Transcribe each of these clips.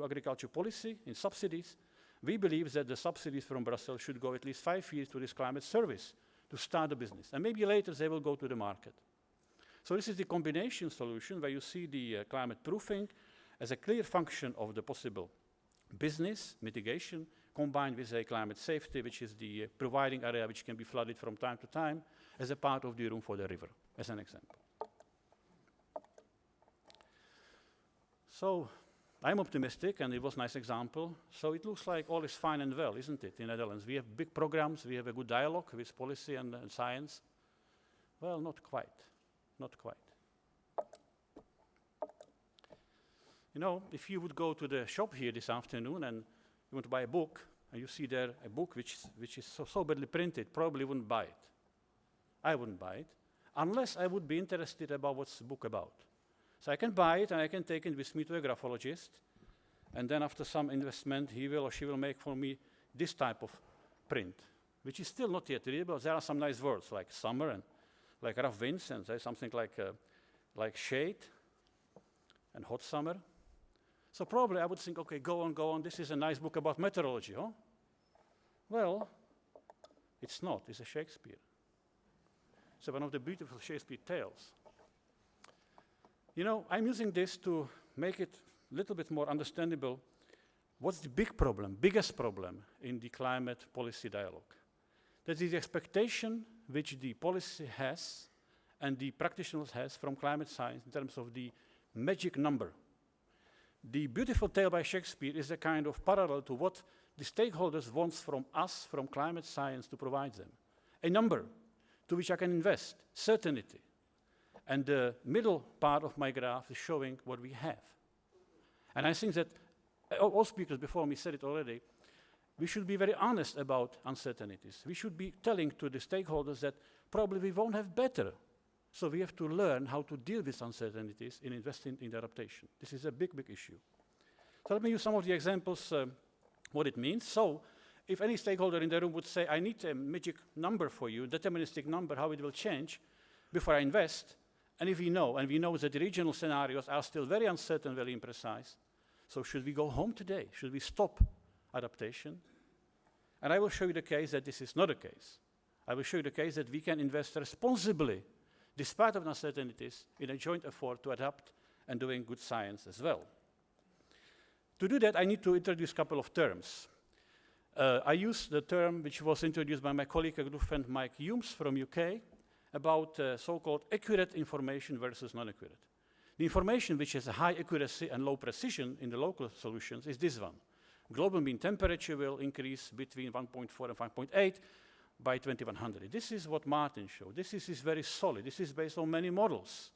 to agriculture policy in subsidies, we believe that the subsidies from Brussels should go at least 5 years to this climate service to start a business. And maybe later they will go to the market. So this is the combination solution where you see the climate proofing as a clear function of the possible business mitigation combined with a climate safety, which is the providing area which can be flooded from time to time as a part of the room for the river, as an example. So I'm optimistic, and it was a nice example. So it looks like all is fine and well, isn't it, in the Netherlands? We have big programs, we have a good dialogue with policy and science. Well, not quite, not quite. You know, if you would go to the shop here this afternoon and you want to buy a book, and you see there a book which is so badly printed, probably wouldn't buy it. I wouldn't buy it, unless I would be interested about what's the book about. So I can buy it, and I can take it with me to a graphologist, and then after some investment, he will or she will make for me this type of print, which is still not yet readable. There are some nice words, like summer, and like rough winds, and there's something like shade, and hot summer. So probably I would think, okay, go on, this is a nice book about meteorology, huh? Well, it's not, it's a Shakespeare. So one of the beautiful Shakespeare tales. You know, I'm using this to make it a little bit more understandable. What's the biggest problem in the climate policy dialogue? That is the expectation which the policy has and the practitioners has from climate science in terms of the magic number. The beautiful tale by Shakespeare is a kind of parallel to what the stakeholders want from us, from climate science, to provide them. A number to which I can invest, certainty. And the middle part of my graph is showing what we have. And I think that all speakers before me said it already, we should be very honest about uncertainties. We should be telling to the stakeholders that probably we won't have better. So we have to learn how to deal with uncertainties in investing in adaptation. This is a big, big issue. So let me use some of the examples, what it means. So if any stakeholder in the room would say, I need a magic number for you, deterministic number, how it will change before I invest, and if we know that the regional scenarios are still very uncertain, very imprecise, so should we go home today? Should we stop adaptation? And I will show you the case that this is not the case. I will show you the case that we can invest responsibly, despite of uncertainties, in a joint effort to adapt and doing good science as well. To do that, I need to introduce a couple of terms. I use the term which was introduced by my colleague, a good friend, Mike Humes from UK, about so-called accurate information versus non-accurate. The information which has a high accuracy and low precision in the local solutions is this one. Global mean temperature will increase between 1.4 and 5.8 by 2100. This is what Martin showed. This is very solid. This is based on many models,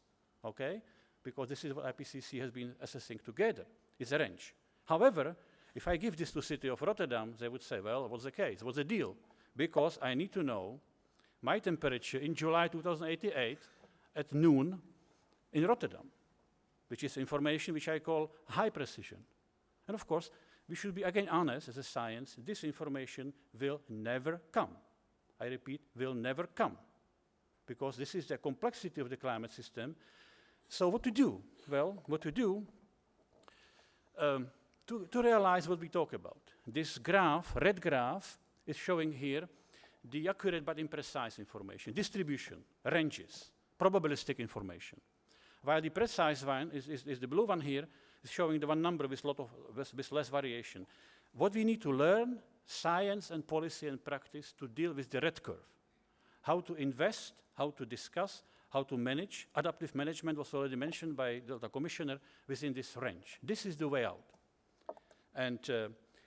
okay? Because this is what IPCC has been assessing together. It's a range. However, if I give this to the city of Rotterdam, they would say, well, what's the case? What's the deal? Because I need to know my temperature in July 2088 at noon in Rotterdam, which is information which I call high precision. And of course, we should be again honest as a science, this information will never come. I repeat, will never come, because this is the complexity of the climate system. So what to do? Well, what to do to realize what we talk about. This graph, red graph, is showing here the accurate but imprecise information, distribution, ranges, probabilistic information. While the precise one is the blue one here, is showing the one number with less variation. What we need to learn, science and policy and practice, to deal with the red curve. How to invest, how to discuss, how to manage. Adaptive management was already mentioned by the Commissioner within this range. This is the way out. And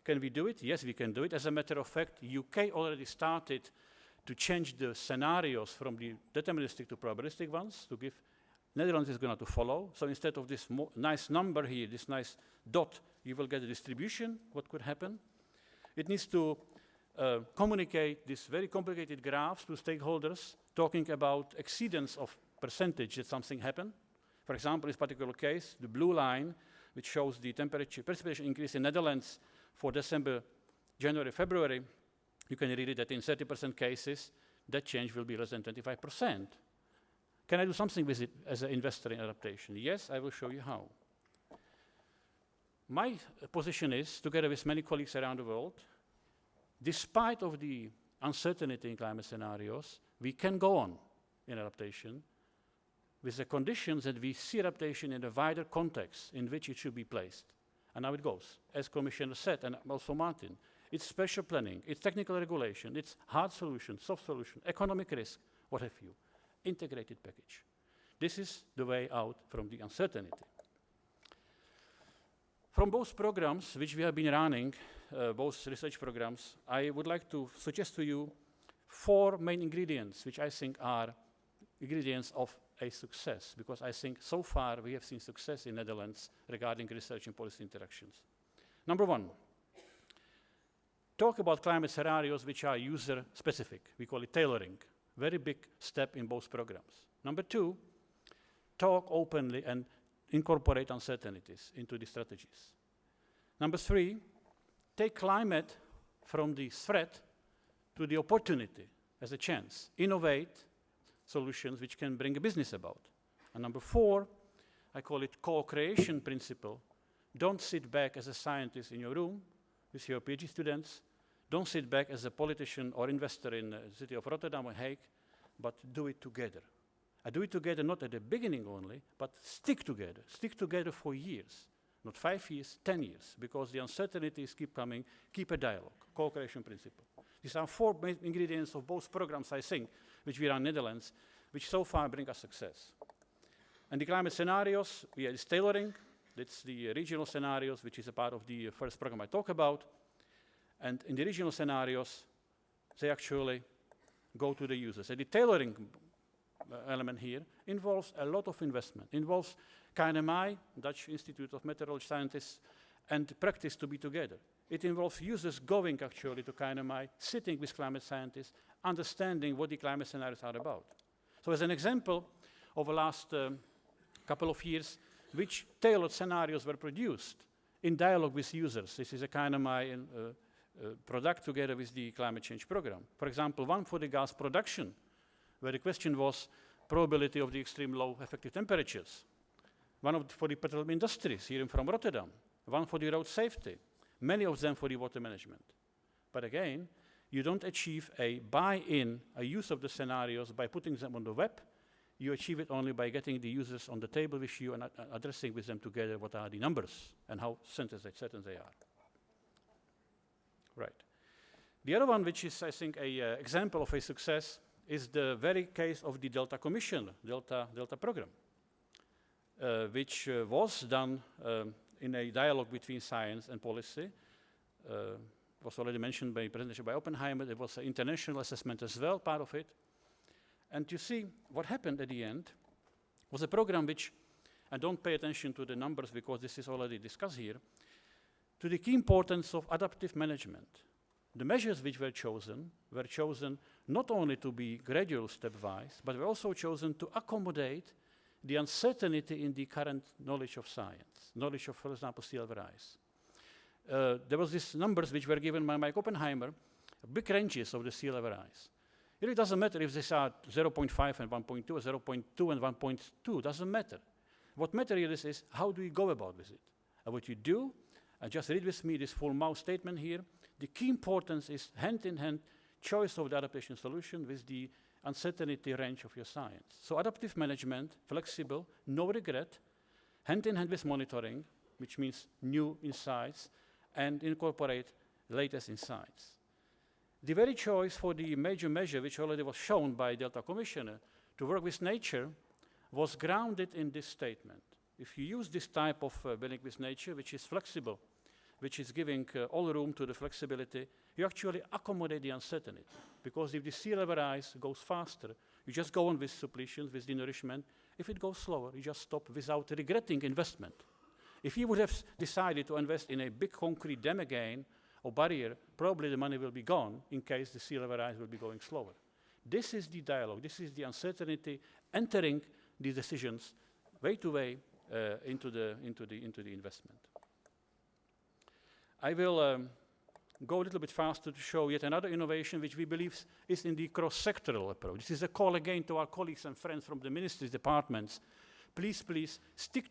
can we do it? Yes, we can do it. As a matter of fact, UK already started to change the scenarios from the deterministic to probabilistic ones to give. Netherlands is going to follow. So instead of this nice number here, this nice dot, you will get a distribution, what could happen. It needs to communicate this very complicated graphs to stakeholders, talking about exceedance of percentage that something happened. For example, in this particular case, the blue line, which shows the temperature precipitation increase in Netherlands for December, January, February, you can read it that in 30% cases, that change will be less than 25%. Can I do something with it as an investor in adaptation? Yes, I will show you how. My position is, together with many colleagues around the world, despite of the uncertainty in climate scenarios, we can go on in adaptation with the conditions that we see adaptation in a wider context in which it should be placed. And now it goes. As Commissioner said, and also Martin, it's spatial planning, it's technical regulation, it's hard solution, soft solution, economic risk, what have you. Integrated package. This is the way out from the uncertainty. From both programs which we have been running, both research programs, I would like to suggest to you 4 main ingredients which I think are ingredients of a success, because I think so far we have seen success in Netherlands regarding research and policy interactions. Number 1, talk about climate scenarios which are user-specific. We call it tailoring. Very big step in both programs. Number 2, talk openly and incorporate uncertainties into the strategies. Number 3, take climate from the threat to the opportunity as a chance. Innovate solutions which can bring a business about. And number 4, I call it co-creation principle. Don't sit back as a scientist in your room with your PhD students. Don't sit back as a politician or investor in the city of Rotterdam or Hague, but do it together. I do it together not at the beginning only, but stick together. Stick together for years, not 5 years, 10 years, because the uncertainties keep coming. Keep a dialogue, co-creation principle. These are 4 main ingredients of both programs, I think, which we run in Netherlands, which so far bring us success. And the climate scenarios, it's tailoring. That's the regional scenarios, which is a part of the first program I talk about. And in the regional scenarios, they actually go to the users. And the tailoring element here involves a lot of investment. Involves KNMI, Dutch Institute of Meteorology Scientists, and practice to be together. It involves users going actually to KNMI, sitting with climate scientists, understanding what the climate scenarios are about. So as an example, over the last couple of years, which tailored scenarios were produced in dialogue with users. This is a KNMI product together with the climate change program. For example, one for the gas production, where the question was probability of the extreme low effective temperatures. One for the petroleum industries here from Rotterdam. One for the road safety. Many of them for the water management. But again, you don't achieve a buy-in, a use of the scenarios by putting them on the web. You achieve it only by getting the users on the table with you and addressing with them together what are the numbers and how certain they are. Right. The other one, which is, I think, an example of a success, is the very case of the Delta Commission, Delta program, which was done in a dialogue between science and policy. Was already mentioned by presentation by Oppenheimer. There was an international assessment as well, part of it. And you see, what happened at the end was a program which, and don't pay attention to the numbers because this is already discussed here, to the key importance of adaptive management. The measures which were chosen not only to be gradual stepwise, but were also chosen to accommodate the uncertainty in the current knowledge of science, knowledge of, for example, sea level rise. There was these numbers which were given by Mike Oppenheimer, big ranges of the sea level rise. It really doesn't matter if these are 0.5 and 1.2 or 0.2 and 1.2, doesn't matter. What matters is how do you go about with it? And what you do, and just read with me this full mouth statement here, the key importance is hand-in-hand choice of the adaptation solution with the uncertainty range of your science. So adaptive management, flexible, no regret, hand-in-hand with monitoring, which means new insights, and incorporate latest insights. The very choice for the major measure, which already was shown by Delta Commissioner, to work with nature, was grounded in this statement. If you use this type of building with nature, which is flexible, which is giving all room to the flexibility, you actually accommodate the uncertainty. Because if the sea level rise goes faster, you just go on with suppletions, with the nourishment. If it goes slower, you just stop without regretting investment. If you would have decided to invest in a big concrete dam again, or barrier, probably the money will be gone in case the sea level rise will be going slower. This is the dialogue, this is the uncertainty entering the decisions way to way into the investment. I will go a little bit faster to show yet another innovation which we believe is in the cross-sectoral approach. This is a call again to our colleagues and friends from the ministries' departments. Please stick to